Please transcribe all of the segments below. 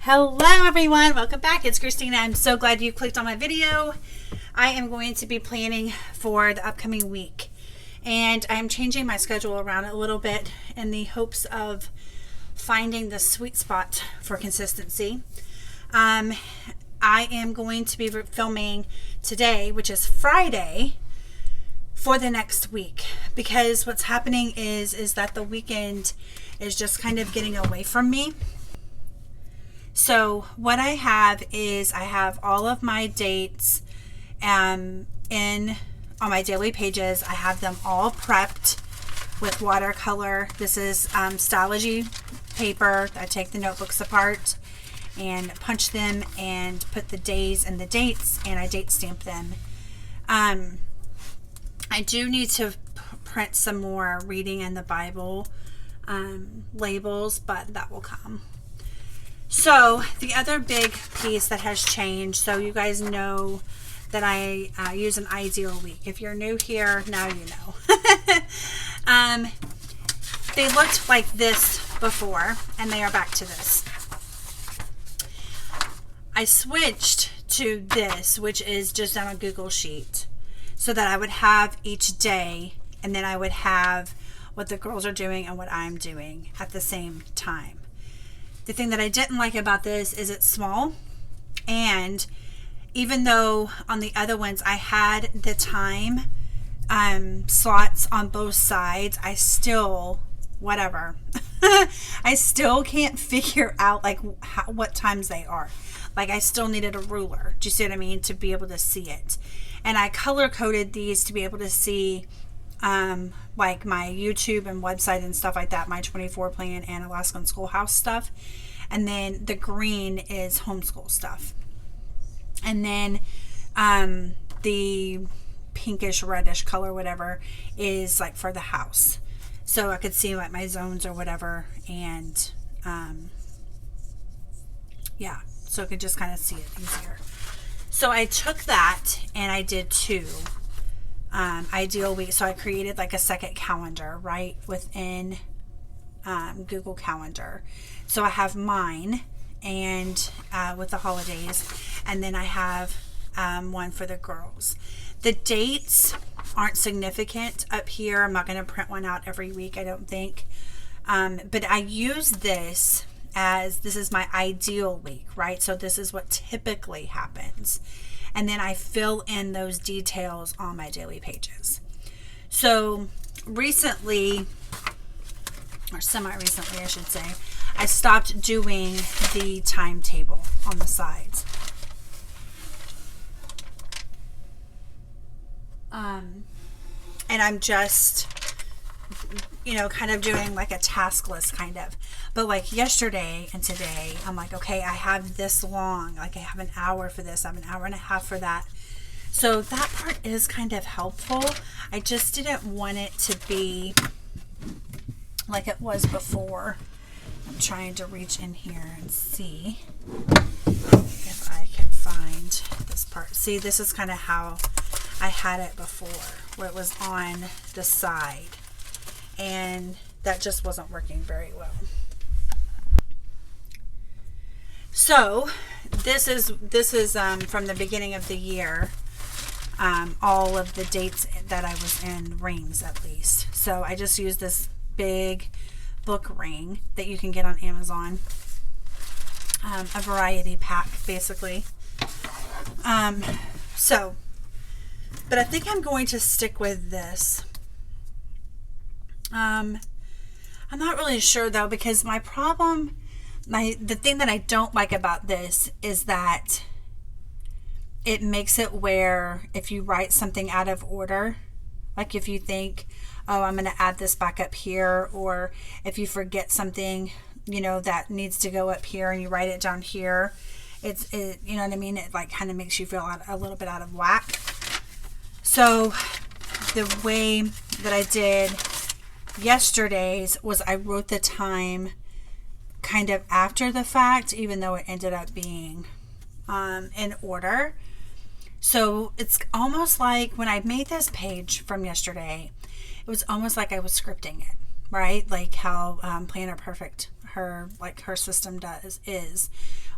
Hello everyone, welcome back. It's Christina. I'm so glad you clicked on my video. I am going to be planning for the upcoming week, and I'm changing my schedule around a little bit in the hopes of finding the sweet spot for consistency. I am going to be filming today, which is Friday, for the next week, because what's happening is that the weekend is just kind of getting away from me. So what I have is I have all of my dates on my daily pages. I have them all prepped with watercolor. This is Stylogy paper. I take the notebooks apart and punch them and put the days and the dates, and I date stamp them. I do need to print some more reading in the Bible labels, but that will come. So the other big piece that has changed, so you guys know that I use an ideal week. If you're new here, now you know. They looked like this before, and they are back to this. I switched to this, which is just on a Google sheet, so that I would have each day, and then I would have what the girls are doing and what I'm doing at the same time. The thing that I didn't like about this is it's small, and even though on the other ones I had the time slots on both sides, I still, whatever, I still can't figure out like what times they are. Like I still needed a ruler. Do you see what I mean? To be able to see it. And I color coded these to be able to see like my YouTube and website and stuff like that, my 24 plan and Alaskan Schoolhouse stuff. And then the green is homeschool stuff. And then the pinkish reddish color, whatever, is like for the house. So I could see like my zones or whatever. And yeah, so I could just kind of see it easier. So I took that and I did two ideal weeks. So I created like a second calendar right within Google Calendar. So I have mine and with the holidays, and then I have one for the girls. The dates aren't significant up here. I'm not going to print one out every week, I don't think. But I use this as this is my ideal week, right? So this is what typically happens. And then I fill in those details on my daily pages. So recently, or semi-recently I should say, I stopped doing the timetable on the sides. And I'm just, kind of doing like a task list kind of. But like yesterday and today, I'm like, okay, I have this long. Like I have an hour for this. I have an hour and a half for that. So that part is kind of helpful. I just didn't want it to be like it was before. I'm trying to reach in here and see if I can find this part. See, this is kind of how I had it before, where it was on the side. And that just wasn't working very well. So this is from the beginning of the year, all of the dates that I was in rings at least. So I just used this big book ring that you can get on Amazon, a variety pack basically. But I think I'm going to stick with this. I'm not really sure though, because my problem, the thing that I don't like about this is that it makes it where if you write something out of order, like if you think, oh, I'm going to add this back up here, or if you forget something, that needs to go up here and you write it down here, it you know what I mean? It like kind of makes you feel a little bit out of whack. So the way that I did yesterday's was I wrote the time kind of after the fact, even though it ended up being in order. So it's almost like when I made this page from yesterday, it was almost like I was scripting it, right? Like how Planner Perfect her system is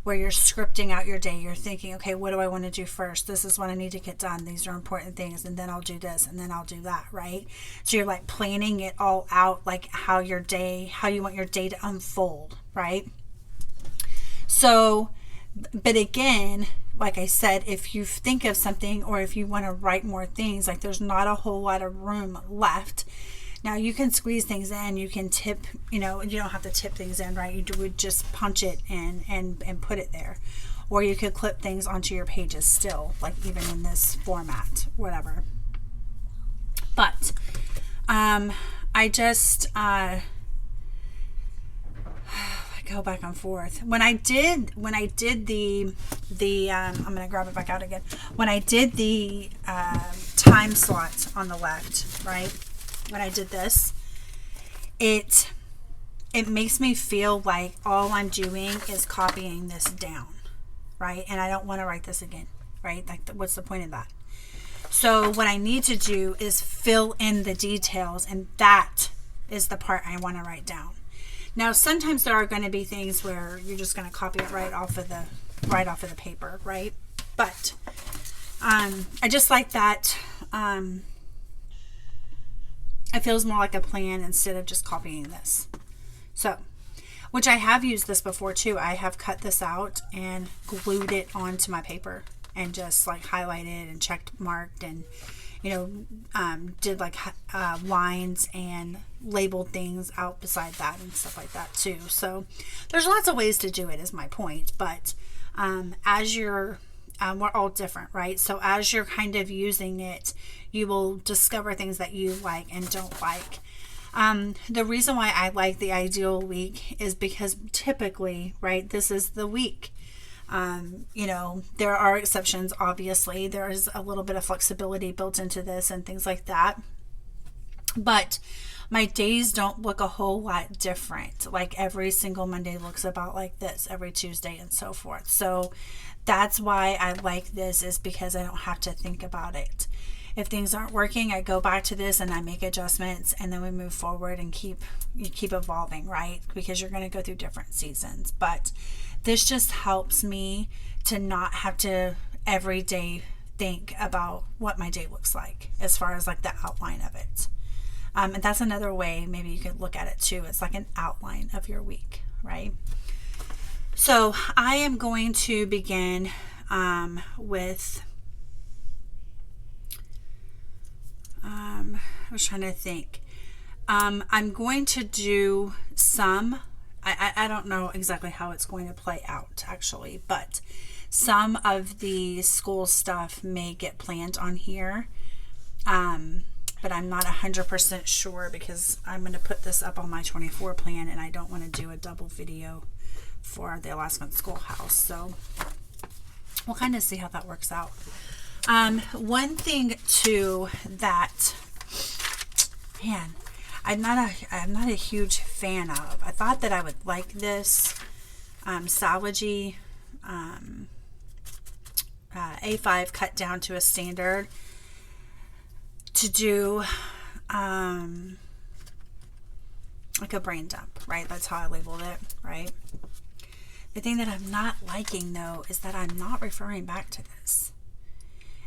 where you're scripting out your day. You're thinking, okay, what do I want to do first? This is what I need to get done. These are important things. And then I'll do this, and then I'll do that, right? So you're like planning it all out, like how you want your day to unfold, right? So, but again, like I said, if you think of something, or if you want to write more things, like there's not a whole lot of room left. Now you can squeeze things in, you can tip, you don't have to tip things in, right? You would just punch it in and put it there. Or you could clip things onto your pages still, like even in this format, whatever. But I just go back and forth. When I did the I'm going to grab it back out again. When I did the time slot on the left, right? When I did this, it makes me feel like all I'm doing is copying this down, right? And I don't want to write this again, right? Like, what's the point of that? So what I need to do is fill in the details, and that is the part I want to write down. Now, sometimes there are going to be things where you're just going to copy it right off of the paper, right? But I just like that. It feels more like a plan instead of just copying this. So, which I have used this before too. I have cut this out and glued it onto my paper and just like highlighted and checked marked and did like lines and labeled things out beside that and stuff like that too. So there's lots of ways to do it, is my point. But as you're we're all different, right? So as you're kind of using it, you will discover things that you like and don't like. The reason why I like the ideal week is because typically, right, this is the week. There are exceptions, obviously. There's a little bit of flexibility built into this and things like that. But my days don't look a whole lot different. Like every single Monday looks about like this, every Tuesday and so forth. So that's why I like this, is because I don't have to think about it. If things aren't working, I go back to this and I make adjustments, and then we move forward and keep evolving, right? Because you're going to go through different seasons. But this just helps me to not have to every day think about what my day looks like as far as like the outline of it. And that's another way maybe you could look at it too. It's like an outline of your week, right? So I am going to begin with, I was trying to think. I'm going to do some, I don't know exactly how it's going to play out actually, but some of the school stuff may get planned on here. But I'm not 100% sure, because I'm going to put this up on my 24 plan, and I don't want to do a double video for the Alaskan Schoolhouse. So we'll kind of see how that works out. One thing too that, man, I'm not a huge fan of. I thought that I would like this Savagy A5 cut down to a standard to do like a brain dump, right? That's how I labeled it, right? The thing that I'm not liking though is that I'm not referring back to this.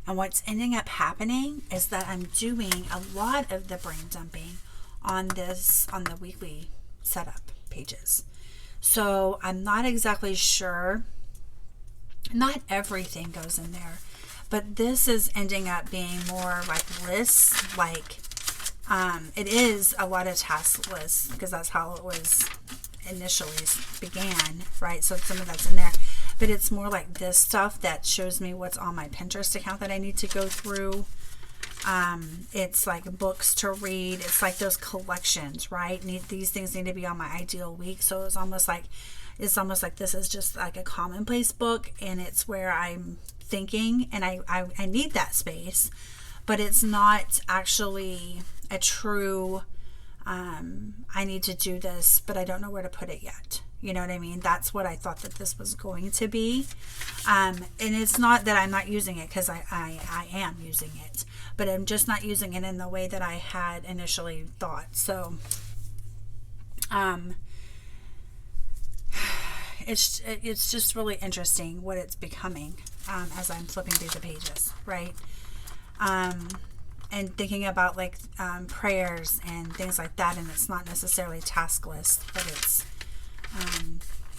And what's ending up happening is that I'm doing a lot of the brain dumping on the weekly setup pages. So I'm not exactly sure. Not everything goes in there, but this is ending up being more like lists, like it is a lot of task lists, because that's how it was initially began, right? So some of that's in there, but it's more like this stuff that shows me what's on my Pinterest account that I need to go through. It's like books to read. It's like those collections, right? These things need to be on my ideal week. So it's almost like this is just like a commonplace book, and it's where I'm thinking, and I need that space, but it's not actually a true I need to do this, but I don't know where to put it yet. You know what I mean? That's what I thought that this was going to be. And it's not that I'm not using it, because I am using it, but I'm just not using it in the way that I had initially thought. So it's just really interesting what it's becoming as I'm flipping through the pages, right? And thinking about like prayers and things like that, and it's not necessarily task list, but it's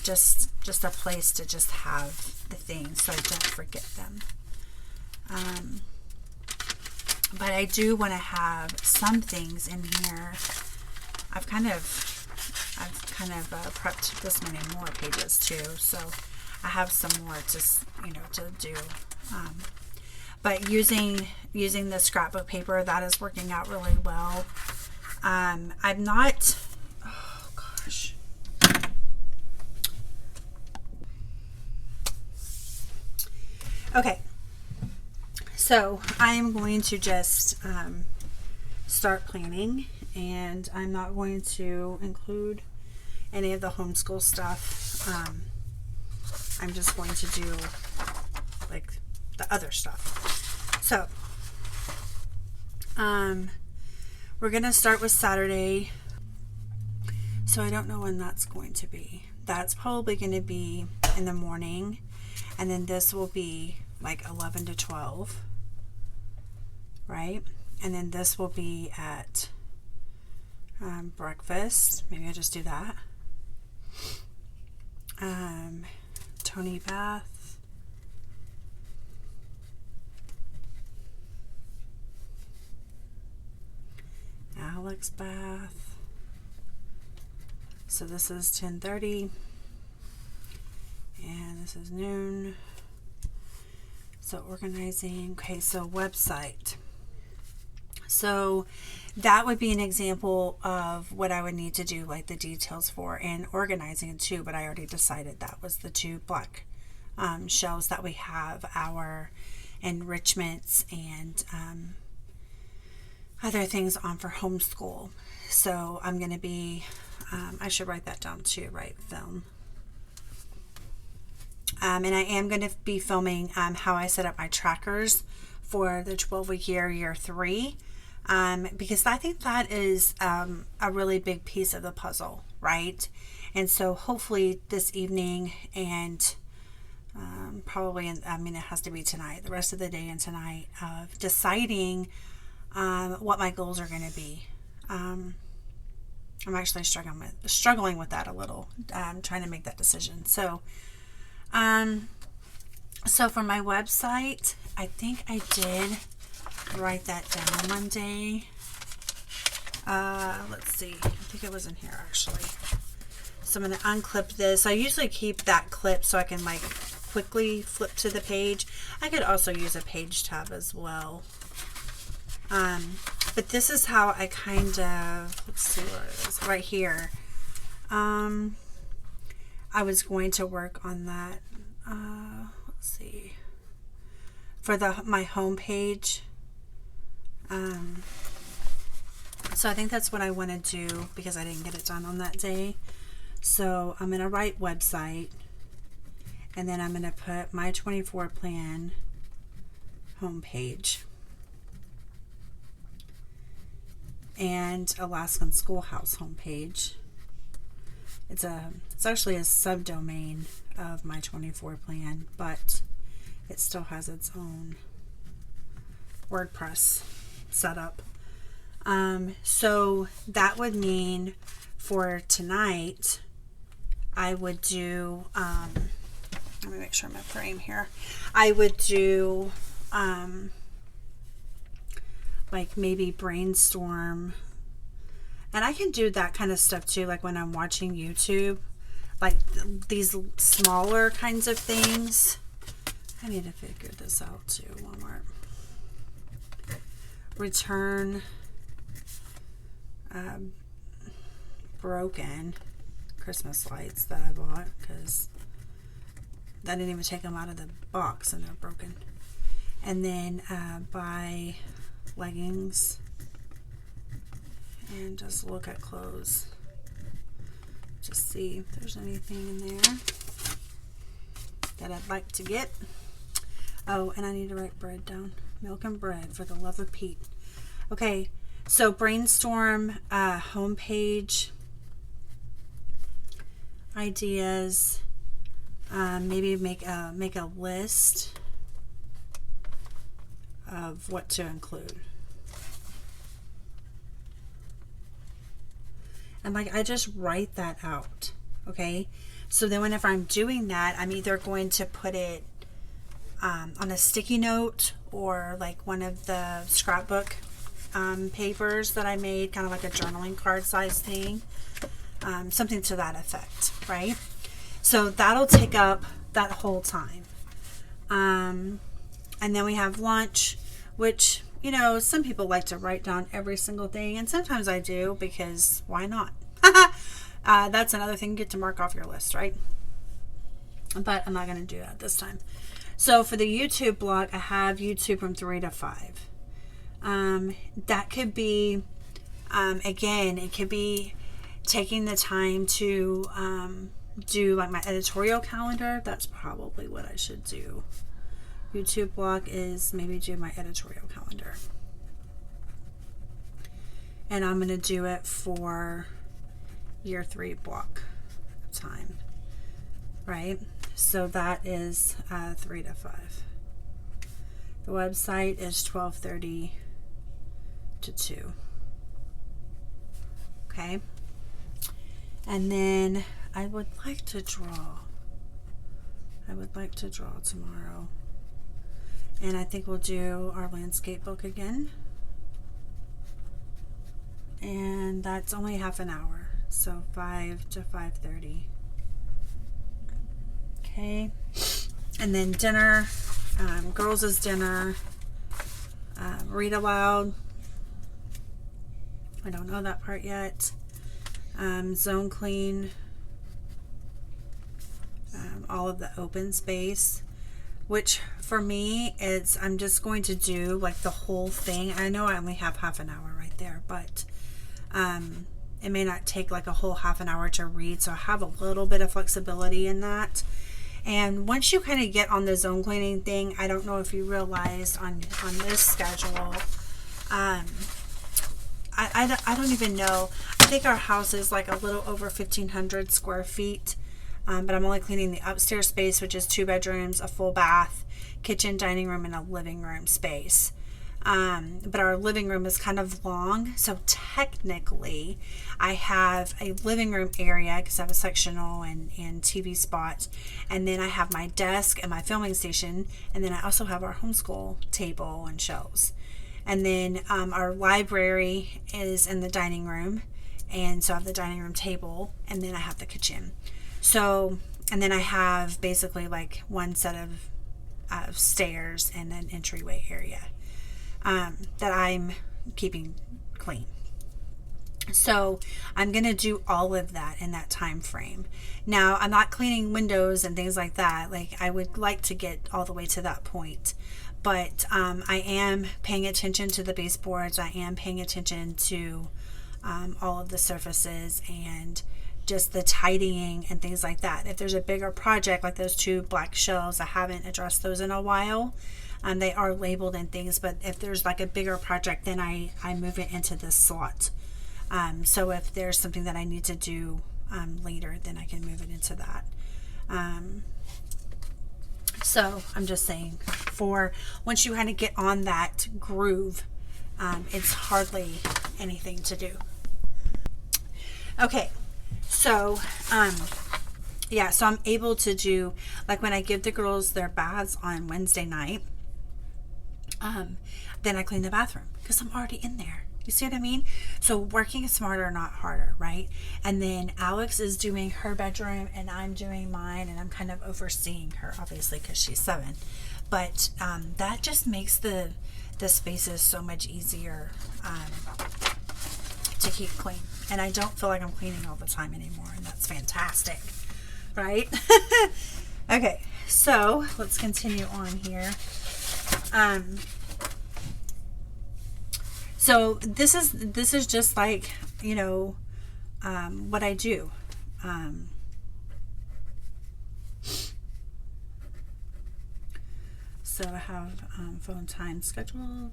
just a place to just have the things so I don't forget them. But I do want to have some things in here. I've kind of prepped this many more pages too, so I have some more to do. But using the scrapbook paper, that is working out really well. I'm not. Oh gosh. Okay. So I am going to just start planning, and I'm not going to include any of the homeschool stuff. I'm just going to do like the other stuff. So we're going to start with Saturday. So I don't know when that's going to be. That's probably going to be in the morning, and then this will be like 11 to 12. Right? And then this will be at breakfast. Maybe I just do that. Tony bath. Alex bath. So this is 10:30. And this is noon. So organizing. Okay, so website. So that would be an example of what I would need to do, like the details for, and organizing it too, but I already decided that was the two black shelves that we have our enrichments and other things on for homeschool. So I'm going to be, I should write that down too, right? Film. And I am going to be filming how I set up my trackers for the 12-week year 3. Because I think that is a really big piece of the puzzle, right? And so hopefully this evening and probably, it has to be tonight, the rest of the day and tonight, of deciding what my goals are going to be. I'm actually struggling with that a little, trying to make that decision. So, so for my website, I think I did write that down one day. Let's see. I think it was in here actually. So I'm going to unclip this. I usually keep that clip so I can like quickly flip to the page. I could also use a page tab as well. But this is how I kind of, let's see where it is, right here. I was going to work on that. Let's see. For my home page. So I think that's what I want to do because I didn't get it done on that day. So I'm going to write website, and then I'm going to put my 24 plan homepage and Alaskan Schoolhouse homepage. It's actually a subdomain of my 24 plan, but it still has its own WordPress setup. So that would mean for tonight, I would do, let me make sure my frame here. I would do, like maybe brainstorm, and I can do that kind of stuff too, like when I'm watching YouTube, like these smaller kinds of things. I need to figure this out too. Walmart. Return broken Christmas lights that I bought because I didn't even take them out of the box and they're broken. And then buy leggings and just look at clothes. Just see if there's anything in there that I'd like to get. Oh, and I need to write bread down. Milk and bread for the love of Pete. Okay, so brainstorm homepage ideas. Maybe make a list of what to include. And like, I just write that out. Okay. So then whenever I'm doing that, I'm either going to put it on a sticky note or like one of the scrapbook papers that I made, kind of like a journaling card size thing, something to that effect, right? So that'll take up that whole time. And then we have lunch, which, you know, some people like to write down every single thing, and sometimes I do, because why not? That's another thing you get to mark off your list, right? But I'm not going to do that this time. So for the YouTube blog, I have YouTube from 3 to 5. That could be, again, it could be taking the time to do like my editorial calendar. That's probably what I should do. YouTube blog is maybe do my editorial calendar. And I'm going to do it for year 3 block time, right? So that is 3 to 5. The website is 12:30 to 2. Okay. And then I would like to draw. Tomorrow. And I think we'll do our landscape book again. And that's only half an hour. So 5 to 5:30. Okay. And then dinner, girls' dinner, read aloud. I don't know that part yet. Zone clean, all of the open space, which for me, I'm just going to do like the whole thing. I know I only have half an hour right there, but it may not take like a whole half an hour to read, so I have a little bit of flexibility in that. And once you kind of get on the zone cleaning thing, I don't know if you realized on this schedule, I don't even know. I think our house is like a little over 1,500 square feet, but I'm only cleaning the upstairs space, which is 2 bedrooms, a full bath, kitchen, dining room, and a living room space. But our living room is kind of long, so technically I have a living room area because I have a sectional and TV spot, and then I have my desk and my filming station, and then I also have our homeschool table and shelves. And then our library is in the dining room, and so I have the dining room table, and then I have the kitchen. So, and then I have basically like one set of stairs and an entryway area that I'm keeping clean. So I'm going to do all of that in that time frame. Now, I'm not cleaning windows and things like that. Like, I would like to get all the way to that point. But I am paying attention to the baseboards. I am paying attention to all of the surfaces and just the tidying and things like that. If there's a bigger project like those 2 black shelves, I haven't addressed those in a while. They are labeled and things, but if there's like a bigger project, then I move it into this slot. So if there's something that I need to do later, then I can move it into that. So I'm just saying, for once you kind of get on that groove, it's hardly anything to do. Okay, so yeah, so I'm able to do, like when I give the girls their baths on Wednesday night, then I clean the bathroom because I'm already in there. You see what I mean? So working smarter, not harder, right? And then Alex is doing her bedroom and I'm doing mine, and I'm kind of overseeing her, obviously, because she's 7. But that just makes the spaces so much easier to keep clean. And I don't feel like I'm cleaning all the time anymore, and that's fantastic, right? Okay, so let's continue on here. So this is just like, you know, what I do. So I have phone time scheduled,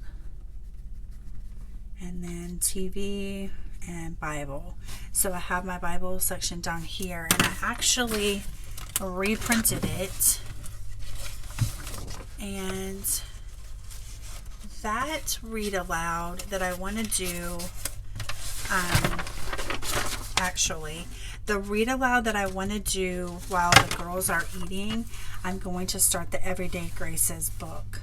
and then TV and Bible. So I have my Bible section down here, and I actually reprinted it, and that read aloud that I want to do, actually, the read aloud that I want to do while the girls are eating, I'm going to start the Everyday Graces book.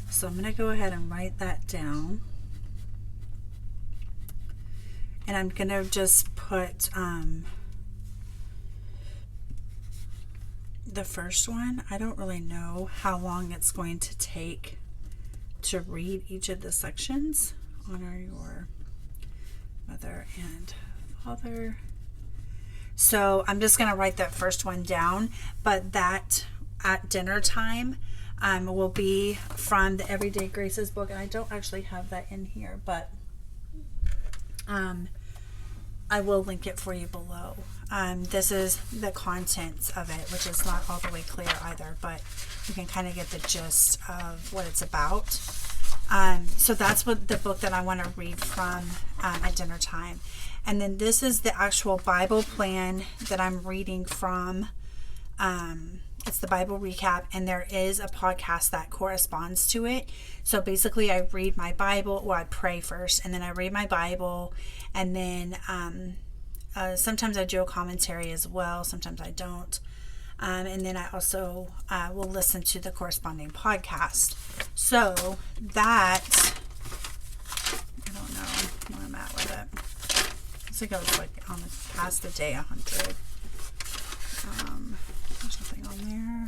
So I'm going to go ahead and write that down. And I'm going to just put the first one. I don't really know how long it's going to take to read each of the sections. Honor your mother and father. So I'm just going to write that first one down, but that at dinner time will be from the Everyday Graces book, and I don't actually have that in here, but I will link it for you below. This is the contents of it, which is not all the way clear either, but you can kind of get the gist of what it's about. So that's what the book that I want to read from at dinner time. And then this is the actual Bible plan that I'm reading from. It's the Bible recap, and there is a podcast that corresponds to it. So basically I read my Bible, well, I pray first, and then I read my Bible, and then sometimes I do a commentary as well, sometimes I don't. And then I also will listen to the corresponding podcast. So that, I don't know where I'm at with it. I think I was like on past the day 100. There's nothing on there.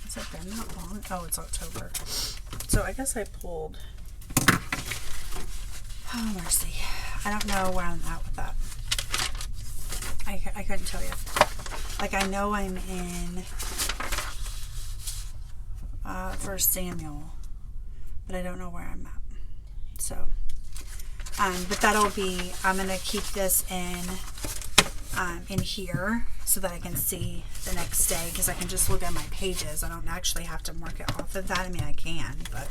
Has it been that long? Oh, it's October. So I guess I pulled. Oh, mercy. I don't know where I'm at with that. I couldn't tell you. Like, I know I'm in 1 Samuel, but I don't know where I'm at. So, but that'll be, I'm going to keep this in here so that I can see the next day, because I can just look at my pages. I don't actually have to mark it off of that. I mean, I can, but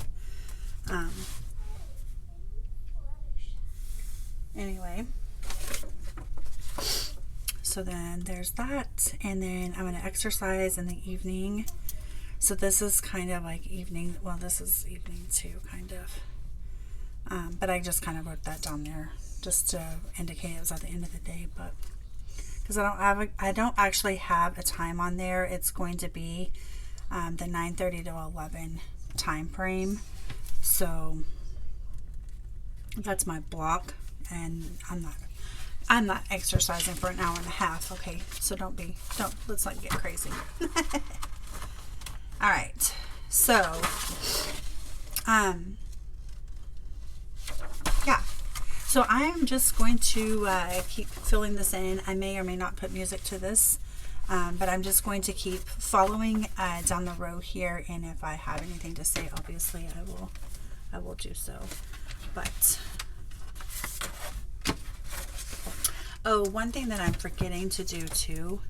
anyway. So then there's that, and then I'm going to exercise in the evening. So this is kind of like evening, well, this is evening too, kind of. But I just kind of wrote that down there just to indicate it was at the end of the day, but because I don't actually have a time on there. It's going to be the 9:30 to 11 time frame. So that's my block, and I'm not exercising for an hour and a half. Okay, so let's not get crazy. All right, so yeah. So I'm just going to keep filling this in. I may or may not put music to this, but I'm just going to keep following down the row here, and if I have anything to say, obviously I will do so. But oh, one thing that I'm forgetting to do too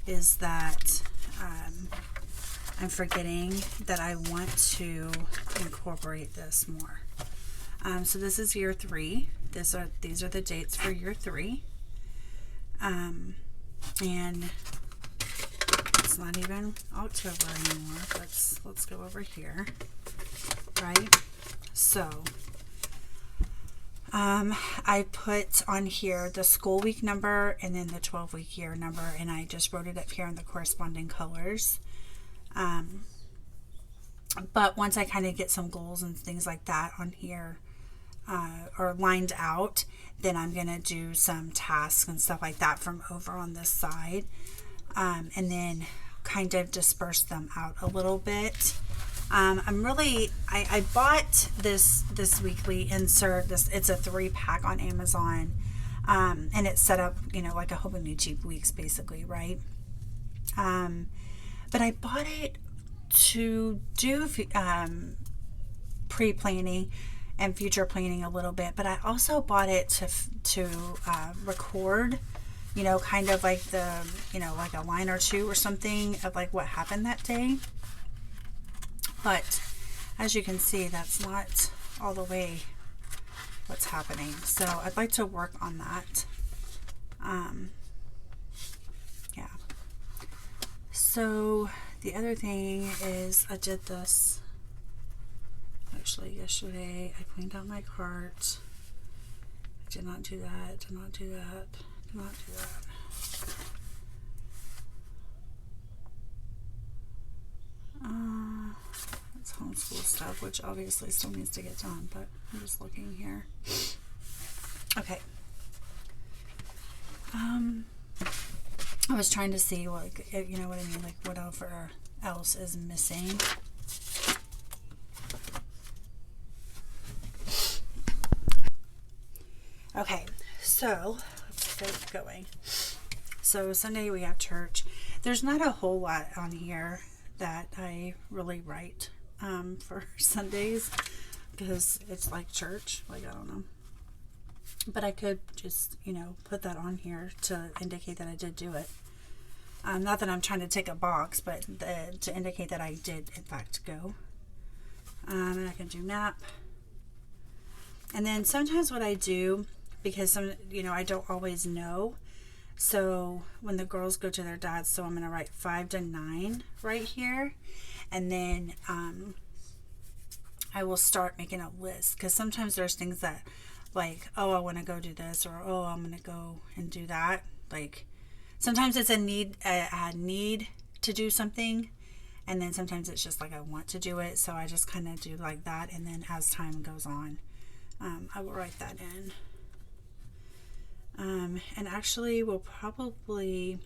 is that I'm forgetting that I want to incorporate this more. So this is year 3. These are the dates for year 3. And it's not even October anymore. Let's go over here. Right? So I put on here the school week number and then the 12-week year number, and I just wrote it up here in the corresponding colors. But once I kind of get some goals and things like that on here, or lined out, then I'm going to do some tasks and stuff like that from over on this side, and then kind of disperse them out a little bit. I bought this weekly insert. It's a 3-pack on Amazon, and it's set up, like a whole bunch of cheap weeks basically, right? But I bought it to do pre-planning and future planning a little bit, but I also bought it to record, kind of like like a line or two or something of like what happened that day. But as you can see, that's not all the way what's happening. So I'd like to work on that. So the other thing is I did this actually yesterday. I cleaned out my cart. I did not do that, did not do that, did not do that. It's homeschool stuff, which obviously still needs to get done, but I'm just looking here. Okay. I was trying to see what, you know what I mean, like whatever else is missing. Okay, so let's get going. So Sunday we have church. There's not a whole lot on here that I really write for Sundays because it's like church, like I don't know. But I could just, you know, put that on here to indicate that I did do it. Not that I'm trying to tick a box, but to indicate that I did in fact go. And I can do nap. And then sometimes what I do, because I don't always know. So when the girls go to their dads, so I'm going to write 5 to 9 right here. And then I will start making a list, because sometimes there's things that like, oh, I want to go do this, or oh, I'm going to go and do that. Like sometimes it's a need to do something, and then sometimes it's just like I want to do it. So I just kind of do like that, and then as time goes on, I will write that in. And actually we'll probably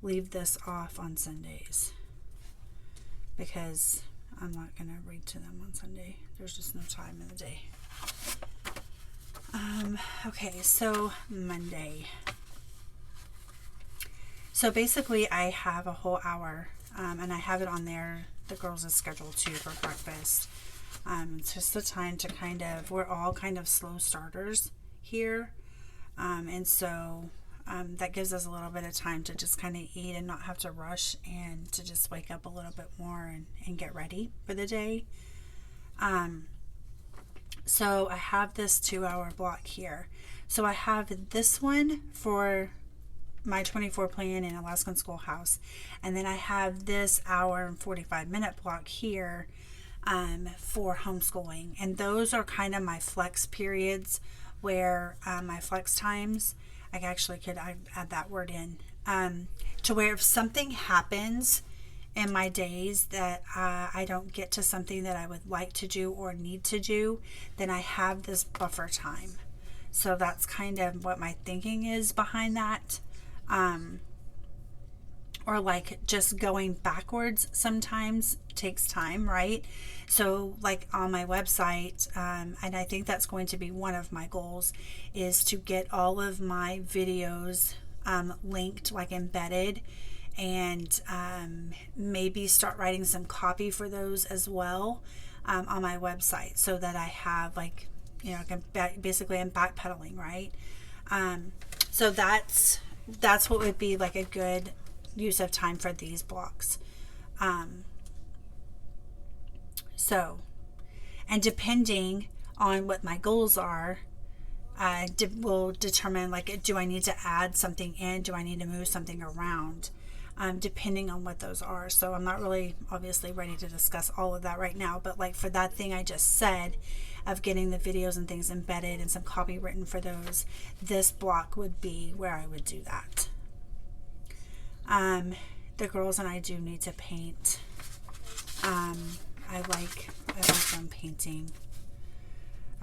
leave this off on Sundays because I'm not going to read to them on Sunday. There's just no time in the day. Okay, so Monday. So basically I have a whole hour, and I have it on there, the girls' schedule too, for breakfast. It's just the time to we're all kind of slow starters here. And so that gives us a little bit of time to just kind of eat and not have to rush, and to just wake up a little bit more and get ready for the day. So I have this 2-hour block here. So I have this one for my 24 plan in Alaskan Schoolhouse. And then I have this hour and 45-minute block here for homeschooling. And those are kind of my flex periods, where my flex times, I actually could add that word in, to where if something happens in my days that I don't get to something that I would like to do or need to do, then I have this buffer time. So that's kind of what my thinking is behind that. Or like just going backwards sometimes takes time, right? So like on my website, and I think that's going to be one of my goals, is to get all of my videos linked, like embedded, and maybe start writing some copy for those as well on my website, so that I have, like, I can basically, I'm backpedaling, right? So that's what would be like a good use of time for these blocks. So, and depending on what my goals are, will determine, like, do I need to add something in? Do I need to move something around? Depending on what those are. So I'm not really obviously ready to discuss all of that right now, but like for that thing I just said of getting the videos and things embedded and some copy written for those, this block would be where I would do that. The girls and I do need to paint. I like them painting.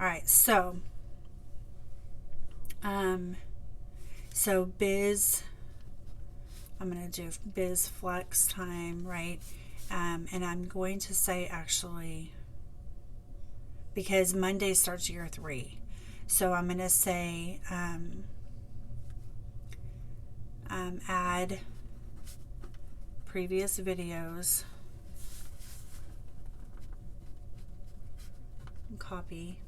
All right, so biz, I'm going to do biz flex time, right? And I'm going to say, actually, because Monday starts year 3, so I'm going to say add previous videos, copy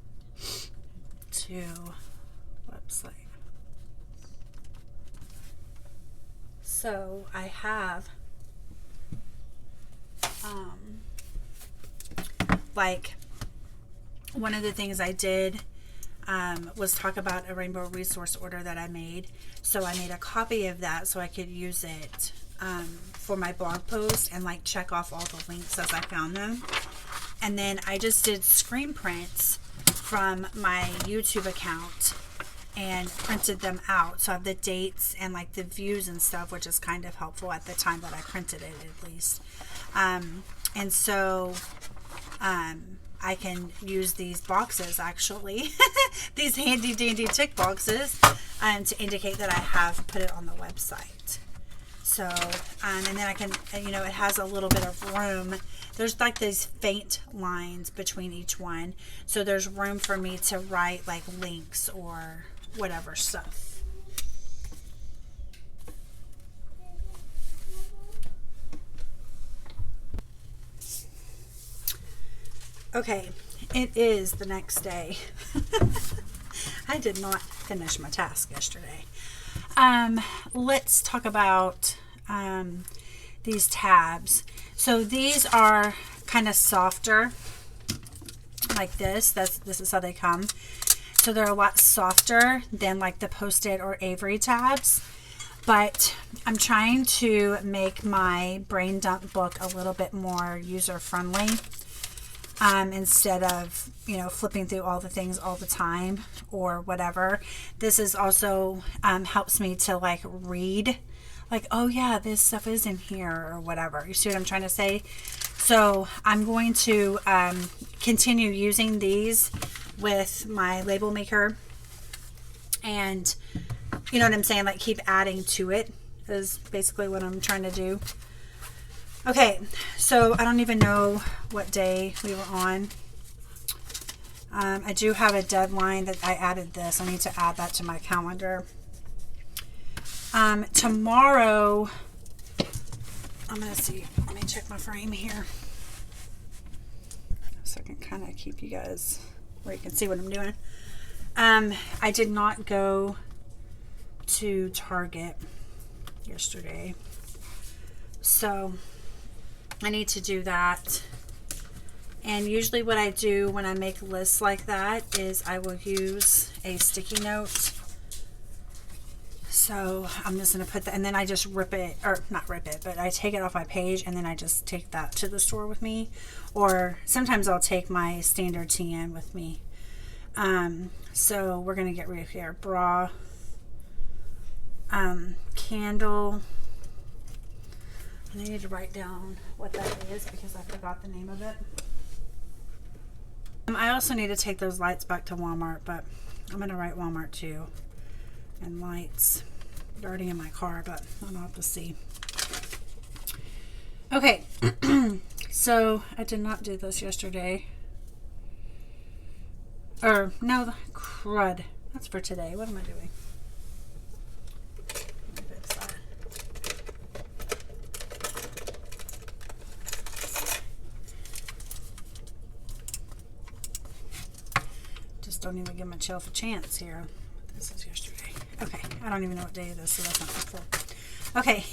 to website. So I have like one of the things I did was talk about a rainbow resource order that I made. So I made a copy of that so I could use it for my blog post and like check off all the links as I found them. And then I just did screen prints from my YouTube account and printed them out. So I have the dates and like the views and stuff, which is kind of helpful at the time that I printed it, at least. And so I can use these boxes, actually, these handy dandy tick boxes, to indicate that I have put it on the website. So, and then I can, you know, it has a little bit of room. There's like these faint lines between each one. So there's room for me to write like links or whatever stuff. Okay, it is the next day. I did not finish my task yesterday. Let's talk about these tabs. So these are kind of softer, like this. This is how they come. So they're a lot softer than like the Post-it or Avery tabs. But I'm trying to make my brain dump book a little bit more user friendly. Instead of, you know, flipping through all the things all the time or whatever. This is also helps me to like read, like, oh yeah, this stuff is in here or whatever. You see what I'm trying to say? So I'm going to continue using these with my label maker, and you know what I'm saying, like keep adding to it is basically what I'm trying to do. Okay, so I don't even know what day we were on. I do have a deadline that I added this. I need to add that to my calendar. Tomorrow, I'm going to see. Let me check my frame here, so I can kind of keep you guys where you can see what I'm doing. I did not go to Target yesterday, so I need to do that. And usually what I do when I make lists like that is I will use a sticky note. So I'm just going to put that, and then I just rip it, or not rip it, but I take it off my page and then I just take that to the store with me. Or sometimes I'll take my standard TN with me. So we're going to get rid of here. Bra, candle. I need to write down what that is because I forgot the name of it. I also need to take those lights back to Walmart, but I'm going to write Walmart too. And lights. They're already in my car, but I'll have to see. Okay. So I did not do this yesterday. Or, no, crud. That's for today. What am I doing? Don't even give myself a chance here. This is yesterday. Okay, I don't even know what day it is, so that's not helpful. Okay.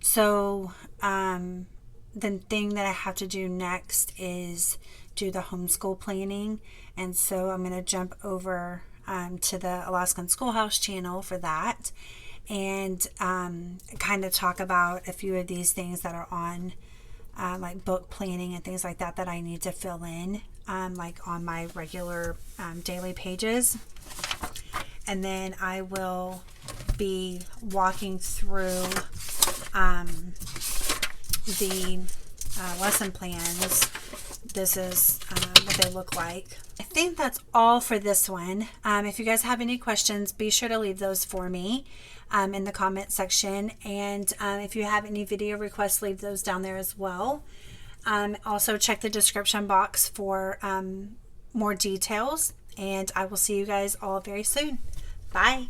So the thing that I have to do next is do the homeschool planning. And so I'm going to jump over to the Alaskan Schoolhouse channel for that, and kind of talk about a few of these things that are on like book planning and things like that that I need to fill in like on my regular daily pages. And then I will be walking through the lesson plans. This is what they look like. I think that's all for this one. If you guys have any questions, be sure to leave those for me in the comment section. And if you have any video requests, leave those down there as well. Also check the description box for more details. And I will see you guys all very soon. Bye.